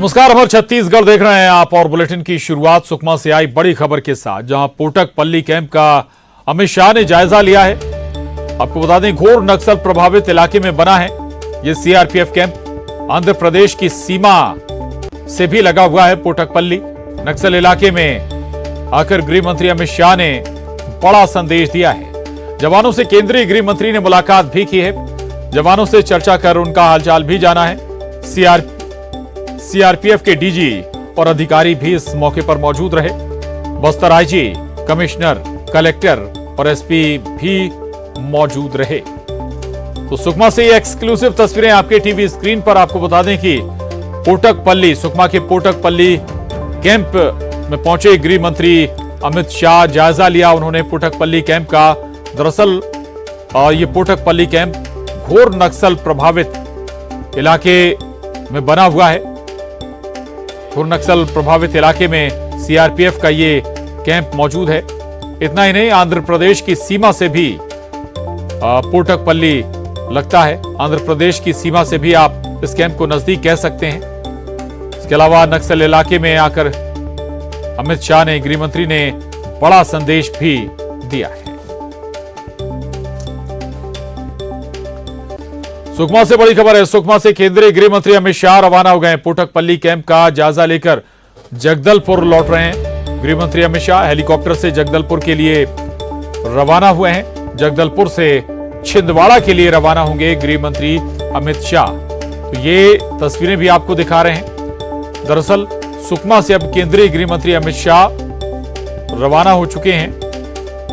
नमस्कार, अमर छत्तीसगढ़ देख रहे हैं आप और बुलेटिन की शुरुआत सुकमा से आई बड़ी खबर के साथ, जहां पोटकपल्ली कैंप का अमित शाह ने जायजा लिया है। आपको बता दें, घोर नक्सल प्रभावित इलाके में बना है ये सीआरपीएफ कैंप। आंध्र प्रदेश की सीमा से भी लगा हुआ है पोटकपल्ली। नक्सल इलाके में आकर गृह मंत्री अमित शाह ने बड़ा संदेश दिया है। जवानों से केंद्रीय गृह मंत्री ने मुलाकात भी की है। जवानों से चर्चा कर उनका हालचाल भी जाना है। सीआरपीएफ के डीजी और अधिकारी भी इस मौके पर मौजूद रहे। बस्तर आईजी, कमिश्नर, कलेक्टर और एसपी भी मौजूद रहे। तो सुकमा से ये एक्सक्लूसिव तस्वीरें आपके टीवी स्क्रीन पर। आपको बता दें कि पोटकपल्ली, सुकमा के पोटकपल्ली कैंप में पहुंचे गृह मंत्री अमित शाह। जायजा लिया उन्होंने पोटकपल्ली कैंप का। दरअसल ये पोटकपल्ली कैंप घोर नक्सल प्रभावित इलाके में बना हुआ है। घोर नक्सल प्रभावित इलाके में सीआरपीएफ का ये कैंप मौजूद है। इतना ही नहीं, आंध्र प्रदेश की सीमा से भी पोटकपल्ली लगता है। आंध्र प्रदेश की सीमा से भी आप इस कैंप को नजदीक कह सकते हैं। इसके अलावा नक्सल इलाके में आकर अमित शाह ने, गृह मंत्री ने बड़ा संदेश भी दिया है। सुकमा से बड़ी खबर है। सुकमा से केंद्रीय गृह मंत्री अमित शाह रवाना हो गए। पोटकपल्ली कैंप का जायजा लेकर जगदलपुर लौट रहे हैं। गृह मंत्री अमित शाह हेलीकॉप्टर से जगदलपुर के लिए रवाना हुए हैं। जगदलपुर से छिंदवाड़ा के लिए रवाना होंगे गृह मंत्री अमित शाह। तो ये तस्वीरें भी आपको दिखा रहे हैं। दरअसल सुकमा से अब केंद्रीय गृह मंत्री अमित शाह रवाना हो चुके हैं।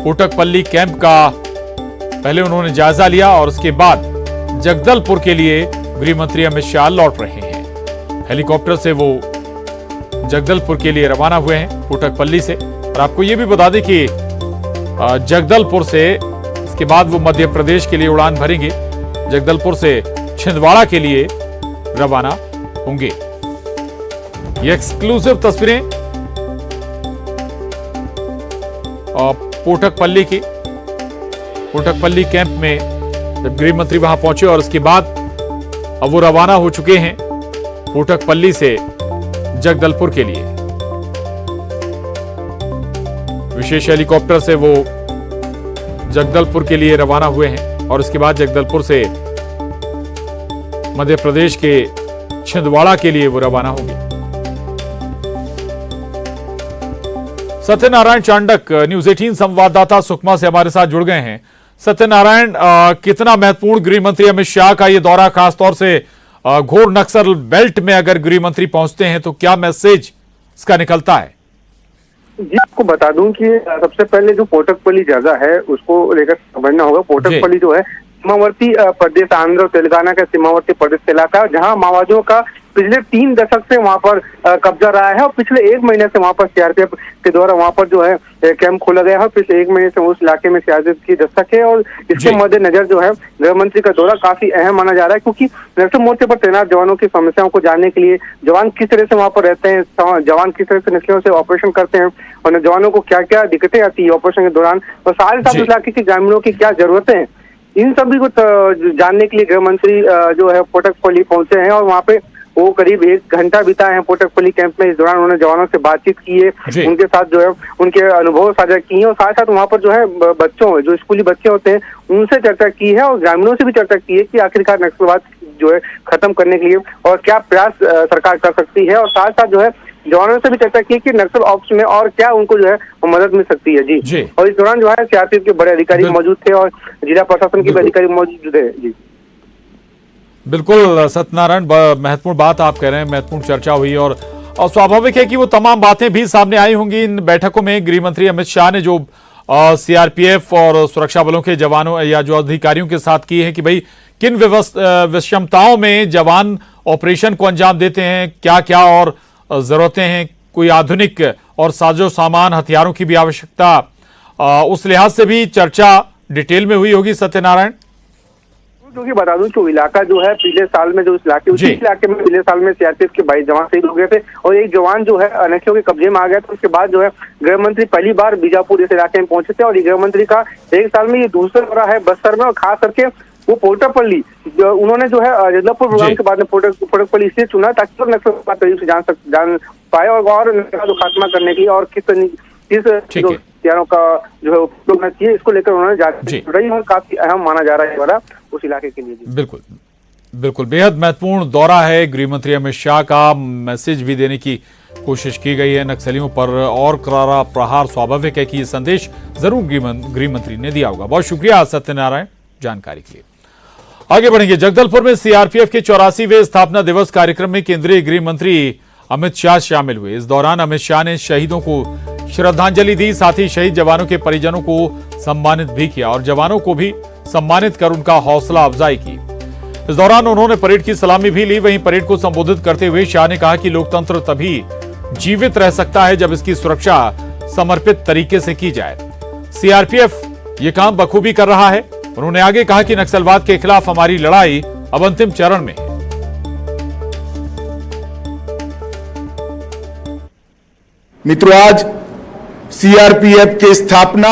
पोटकपल्ली कैंप का पहले उन्होंने जायजा लिया और उसके बाद जगदलपुर के लिए गृह मंत्री अमित शाह लौट रहे हैं। हेलीकॉप्टर से वो जगदलपुर के लिए रवाना हुए हैं पोटकपल्ली से। और आपको ये भी बता दें कि जगदलपुर से इसके बाद वो मध्य प्रदेश के लिए उड़ान भरेंगे। जगदलपुर से छिंदवाड़ा के लिए रवाना होंगे। ये एक्सक्लूसिव तस्वीरें पोटकपल्ली की। पोटकपल्ली कैंप में जब गृह मंत्री वहां पहुंचे और उसके बाद अब वो रवाना हो चुके हैं पोटकपल्ली से जगदलपुर के लिए। विशेष हेलीकॉप्टर से वो जगदलपुर के लिए रवाना हुए हैं और उसके बाद जगदलपुर से मध्य प्रदेश के छिंदवाड़ा के लिए वो रवाना होंगे। सत्यनारायण चांडक, न्यूज 18 संवाददाता सुकमा से हमारे साथ जुड़ गए हैं। सत्यनारायण, कितना महत्वपूर्ण गृह मंत्री अमित शाह का ये दौरा, खासतौर से घोर नक्सल बेल्ट में अगर गृह मंत्री पहुंचते हैं तो क्या मैसेज इसका निकलता है? जी, आपको बता दूं कि सबसे पहले जो पोटकपल्ली जगह है उसको लेकर समझना होगा। पोटकपल्ली जो है सीमावर्ती प्रदेश, आंध्र और तेलंगाना का सीमावर्ती प्रदेश इलाका, जहां माओवादियों का पिछले 3 दशक से वहां पर कब्जा रहा है और पिछले 1 महीने से वहां पर सीआरपीएफ के द्वारा वहां पर जो है कैंप खोला गया है। पिछले 1 महीने से उस इलाके में सीआरपीएफ की दस्तक है और इसके मद्देनजर जो है गृह मंत्री का दौरा काफी अहम माना जा रहा है, क्योंकि नक्सल मोर्चे पर तैनात जवानों की समस्याओं को जानने के लिए, जवान किस तरह से वहां पर रहते हैं, जवान किस तरह से नक्सलियों से ऑपरेशन करते हैं और जवानों को क्या क्या दिक्कतें आती है ऑपरेशन के दौरान, और साथ ही साथ इलाके के ग्रामीणों की क्या जरूरतें हैं, इन सभी को जानने के लिए गृह मंत्री जो है पोटकपल्ली पहुंचे हैं। और वहाँ पे वो करीब 1 घंटा बिताए हैं पोटकपल्ली कैंप में। इस दौरान उन्होंने जवानों से बातचीत की है, उनके साथ जो है उनके अनुभव साझा किए हैं और साथ साथ वहाँ पर जो है बच्चों, जो स्कूली बच्चे होते हैं, उनसे चर्चा की है और ग्रामीणों से भी चर्चा की है कि आखिरकार नक्सलवाद जो है खत्म करने के लिए और क्या प्रयास सरकार कर सकती है, और साथ साथ जो है जवानों से भी चर्चा की कि नक्सल ऑप्स में और क्या उनको जो है मदद मिल सकती है। जी। और इस दौरान जो है सीआरपीएफ के बड़े अधिकारी मौजूद थे और जिला प्रशासन के भी अधिकारी मौजूद है। जी बिल्कुल सत्यनारायण, महत्वपूर्ण बात आप कह रहे हैं, महत्वपूर्ण चर्चा हुई और स्वाभाविक है कि वो तमाम बातें भी सामने आई होंगी इन बैठकों में। गृह मंत्री अमित शाह ने जो सीआरपीएफ और सुरक्षा बलों के जवानों या जो अधिकारियों के साथ की है कि भाई किन विषमताओं में जवान ऑपरेशन को अंजाम देते हैं, क्या क्या और जरूरतें हैं, कोई आधुनिक और साजो सामान हथियारों की भी आवश्यकता, उस लिहाज से भी चर्चा डिटेल में हुई होगी। सत्यनारायण, क्योंकि बता दूं जो इलाका जो है पिछले साल में, जो उसी इलाके में पिछले साल में सीआरपीएफ के 22 जवान शहीद हो गए थे और एक जवान जो है नक्सलियों के कब्जे में आ गया था। उसके बाद जो है गृह मंत्री पहली बार बीजापुर इस इलाके में पहुंचे थे और गृह मंत्री का 1 साल में ये दूसरा दौरा है बस्तर में, और खास करके वो पोटकपल्ली उन्होंने जो है जगदलपुर प्रोग्राम के बाद में पोटकपल्ली इसलिए चुना ताकि वो नक्सलवाद तरीके से जान पाए और नक्सल खात्मा करने की और किस हथियारों का जो है उपयोग न किए, इसको लेकर उन्होंने जांच काफी अहम माना जा रहा है वाला उस इलाके के लिए। बिल्कुल बिल्कुल, बेहद महत्वपूर्ण दौरा है। गृह मंत्री अमित शाह का मैसेज भी देने की कोशिश की गई है नक्सलियों पर और करारा प्रहार। स्वाभाविक है कि ये संदेश जरूर गृह मंत्री ने दिया होगा। बहुत शुक्रिया सत्यनारायण जानकारी के लिए। आगे बढ़ेंगे। जगदलपुर में सीआरपीएफ के 84वें स्थापना दिवस कार्यक्रम में केंद्रीय गृह मंत्री अमित शाह शामिल हुए। इस दौरान अमित शाह ने शहीदों को श्रद्धांजलि दी, साथ ही शहीद जवानों के परिजनों को सम्मानित भी किया और जवानों को भी सम्मानित कर उनका हौसला अफजाई की। इस दौरान उन्होंने परेड की सलामी भी ली। वहीं परेड को संबोधित करते हुए शाह ने कहा कि लोकतंत्र तभी जीवित रह सकता है जब इसकी सुरक्षा समर्पित तरीके से की जाए। सीआरपीएफ ये काम बखूबी कर रहा है। उन्होंने आगे कहा कि नक्सलवाद के खिलाफ हमारी लड़ाई अब अंतिम चरण में है। मित्रों, आज सीआरपीएफ की स्थापना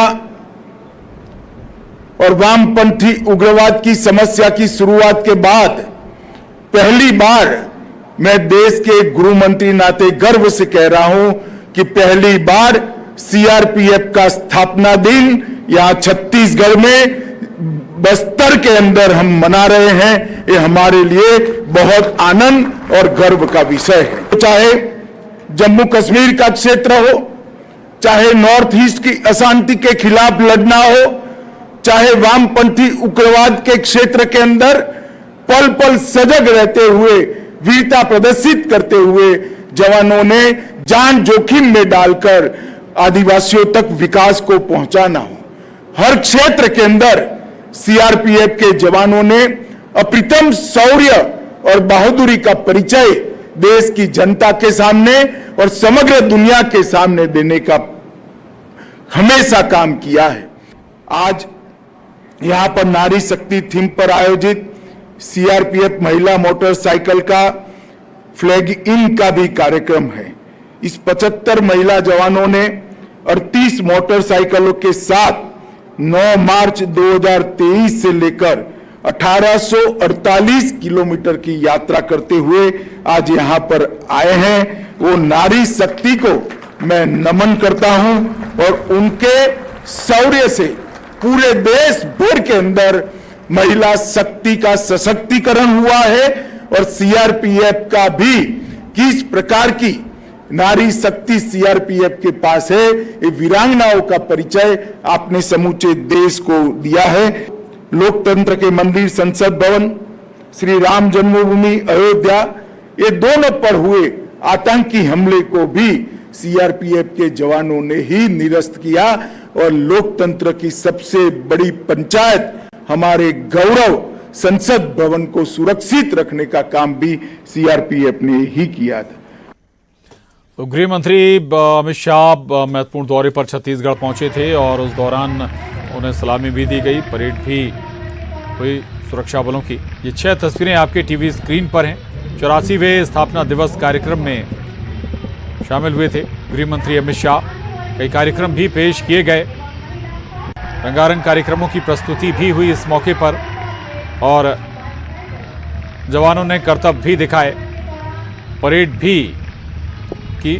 और वामपंथी उग्रवाद की समस्या की शुरुआत के बाद पहली बार मैं देश के गृह मंत्री नाते गर्व से कह रहा हूं कि पहली बार सीआरपीएफ का स्थापना दिन यहां छत्तीसगढ़ में बस्तर के अंदर हम मना रहे हैं। ये हमारे लिए बहुत आनंद और गर्व का विषय है। चाहे जम्मू कश्मीर का क्षेत्र हो, चाहे नॉर्थ ईस्ट की अशांति के खिलाफ लड़ना हो, चाहे वामपंथी उग्रवाद के क्षेत्र के अंदर पल पल सजग रहते हुए वीरता प्रदर्शित करते हुए जवानों ने जान जोखिम में डालकर आदिवासियों तक विकास को पहुंचाना हो, हर क्षेत्र के अंदर सीआरपीएफ के जवानों ने अप्रतिम शौर्य और बहादुरी का परिचय देश की जनता के सामने और समग्र दुनिया के सामने देने का हमेशा काम किया है। आज यहां पर नारी शक्ति थीम पर आयोजित सीआरपीएफ महिला मोटरसाइकिल का फ्लैग इन का भी कार्यक्रम है। इस 75 महिला जवानों ने 38 मोटरसाइकिलों के साथ 9 मार्च 2023 से लेकर 1848 किलोमीटर की यात्रा करते हुए आज यहां पर आए हैं। वो नारी शक्ति को मैं नमन करता हूं और उनके शौर्य से पूरे देश भर के अंदर महिला शक्ति का सशक्तिकरण हुआ है और सीआरपीएफ का भी किस प्रकार की नारी शक्ति सीआरपीएफ के पास है, ये वीरांगनाओं का परिचय आपने समूचे देश को दिया है। लोकतंत्र के मंदिर संसद भवन, श्री राम जन्मभूमि अयोध्या, ये दोनों पर हुए आतंकी हमले को भी सीआरपीएफ के जवानों ने ही निरस्त किया और लोकतंत्र की सबसे बड़ी पंचायत हमारे गौरव संसद भवन को सुरक्षित रखने का काम भी सीआरपीएफ ने ही किया था। तो गृह मंत्री अमित शाह महत्वपूर्ण दौरे पर छत्तीसगढ़ पहुंचे थे और उस दौरान उन्हें सलामी भी दी गई, परेड भी हुई सुरक्षा बलों की। ये 6 तस्वीरें आपके टीवी स्क्रीन पर हैं। 84वें स्थापना दिवस कार्यक्रम में शामिल हुए थे गृह मंत्री अमित शाह। कई कार्यक्रम भी पेश किए गए, रंगारंग कार्यक्रमों की प्रस्तुति भी हुई इस मौके पर और जवानों ने करतब भी दिखाए, परेड भी की।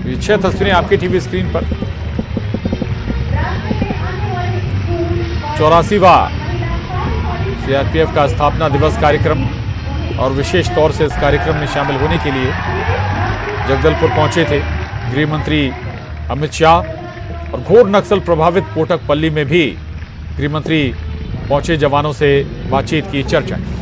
ये 6 तस्वीरें आपकी टीवी स्क्रीन पर। 84वां सीआरपीएफ का स्थापना दिवस कार्यक्रम और विशेष तौर से इस कार्यक्रम में शामिल होने के लिए जगदलपुर पहुंचे थे गृह मंत्री अमित शाह और घोर नक्सल प्रभावित पोटकपल्ली में भी गृह मंत्री पहुंचे जवानों से बातचीत की, चर्चा की।